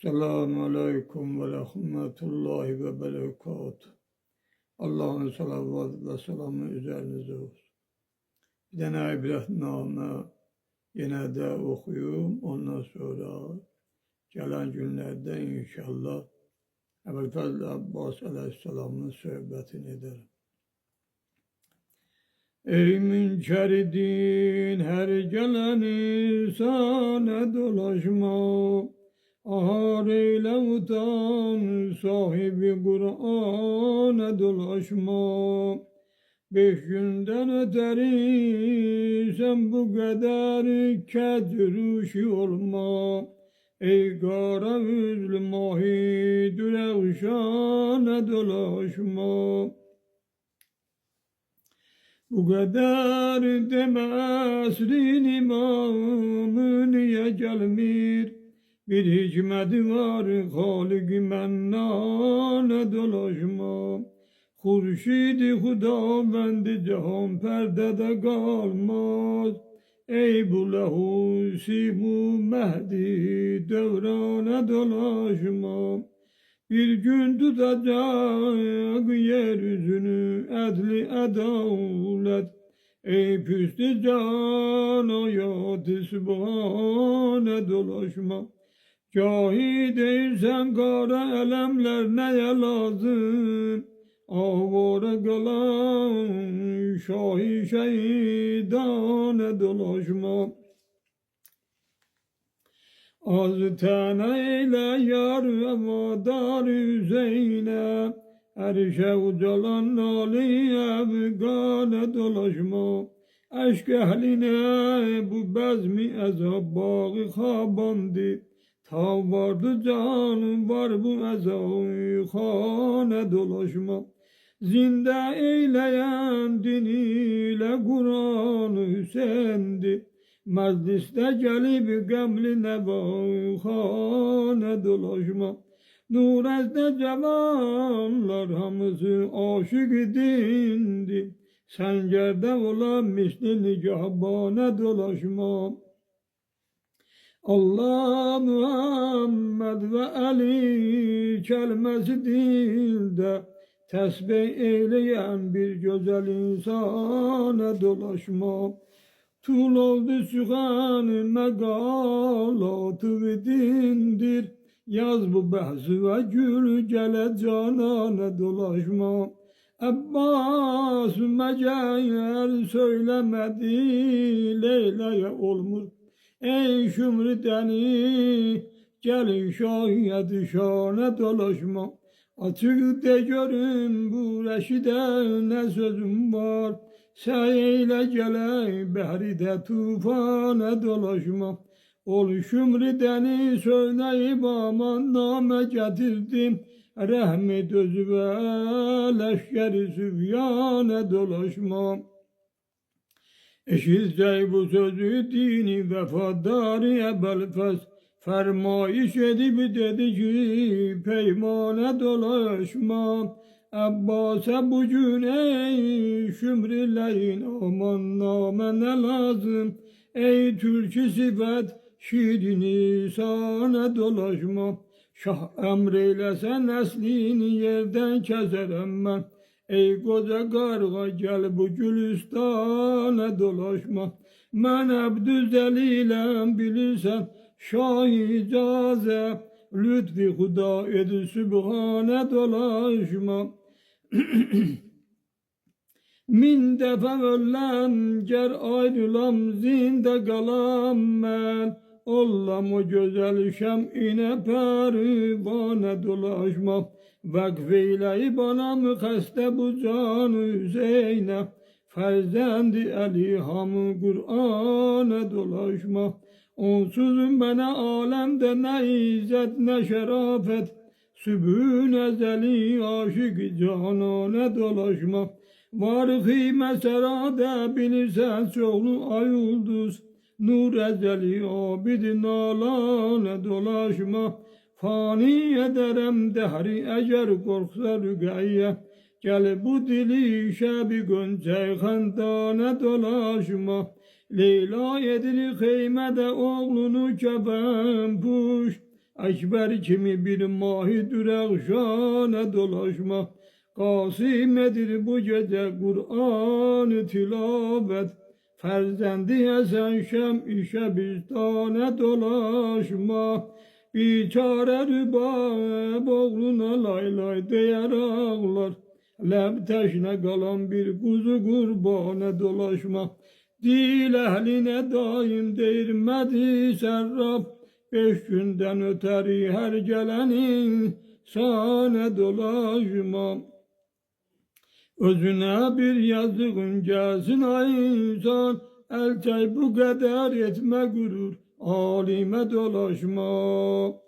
Selamun Aleyküm ve Rahmetullahi ve Berekatuhu. Allah'ın salavat ve selamı üzerinize olsun. Bir tane ibretname yine de okuyayım. Ondan sonra gelen günlerde inşallah Ebu'l-Fazl Abbas Aleyhisselam'ın sohbetini ederim. Ey münkeridin her gelen insana dolaşma. Ahar eyle utan, sahibi Kur'an'a dolaşma. 5 günden öteri sen bu kadar kedruşi olma. Ey kara yüzlü mahi dürevşana dolaşma. Bu kadar deme esrin imamı niye gelmir? Bir hikmeti var Halik-i Mennan'a dolaşma. Hurşid-i Hudavendi cihan perdede kalmaz. Ey bu lehusi bu Mehdi devrana dolaşma. Bir gün tutacak yeryüzünü edli adalet. Ey püstü can hayat-ı sübhane dolaşma. Cahil değilsen kara elemler neye lazım? Ahvara kalan şahi şeydane dolaşma. Az tane eyle yar ve vadar yüzeyne. Erişe ucalan nali evgane dolaşma. Aşk ehline bu bezmi ezab bağı habandı. Ta vardı canım var bu ezayı hane dolaşma. Zinde eyleyen diniyle Kur'an-ı Hüseyin'di. Mecliste gelip gemli nevâ hane dolaşma. Nurezde cevanlar hamısı aşık dindi. Sengerde olan misli nigahbane dolaşma. Allah Muhammed ve Ali kelimesi dilde tesbih eyleyen bir güzel insana dolaşma. Tul oldu sühan megalatı ve dindir. Yaz bu behzü ve gül gele canana dolaşma. Abbas Mecayer söylemedi Leyla'ya olmuş. Ey şümrüdeni gelin şahiyet şane dolaşma. Açık de görün bu reşide ne sözüm var. Seyle gele behride tufana dolaşma. Ol şümrüdeni söyleyip aman name getirdim. Rahmet özü ve leşkeri sübyane dolaşma. Eşitse bu sözü dini vefadari Ebu'l-Fazl fermayış edip dedi ki peymane dolaşma. Abbas'a bugün ey şümrileyin aman name ne lazım. Ey Türk-i sifet şirin sana dolaşma. Şah emreylese neslini yerden keserim ben. Ey koca karga gel bu gülüstana dolaşma. Ben Abdüzelilem bilirsen şah icaze. Lütfi huda edi sübhane dolaşma. Min defa öllem ger ayrılam zinde kalam ben. Ollam o güzel şem'ine pervane dolaşma. Vakfeyle bana mıkaste bu canı Zeynep. Ferzendi Alihamı Kur'an'a dolaşma. Onsuz bana alemde ne izzet ne şerafet. Sübhün ezeli aşık canana dolaşma. Varık-ı meserade bilirsen çoğlu ay ulduz. Nur ezeli abidin alane dolaşma. Fani ederem dehri eğer korksa rügeyye. Gel bu dili şebi gönce hendane dolaşma. Leyla edili kıymede oğlunu kefen puş. Ekber kimi bir mahi dürekşane dolaşma. Kasimedir bu gece Kur'an-ı tilavet. Ferzendi Hasan Şem-i Şebistane dolaşma. Biçare rübab oğluna lay lay diyer ağlar. Leb teşne kalan bir kuzu kurbana dolaşma. Dil ehline daim değirmedi serrab. 5 günden öteri her gelenin sane dolaşma. Özüne bir yazığın gelsin ay insan. Elçey bu kadar etme gurur, alime dolaşma.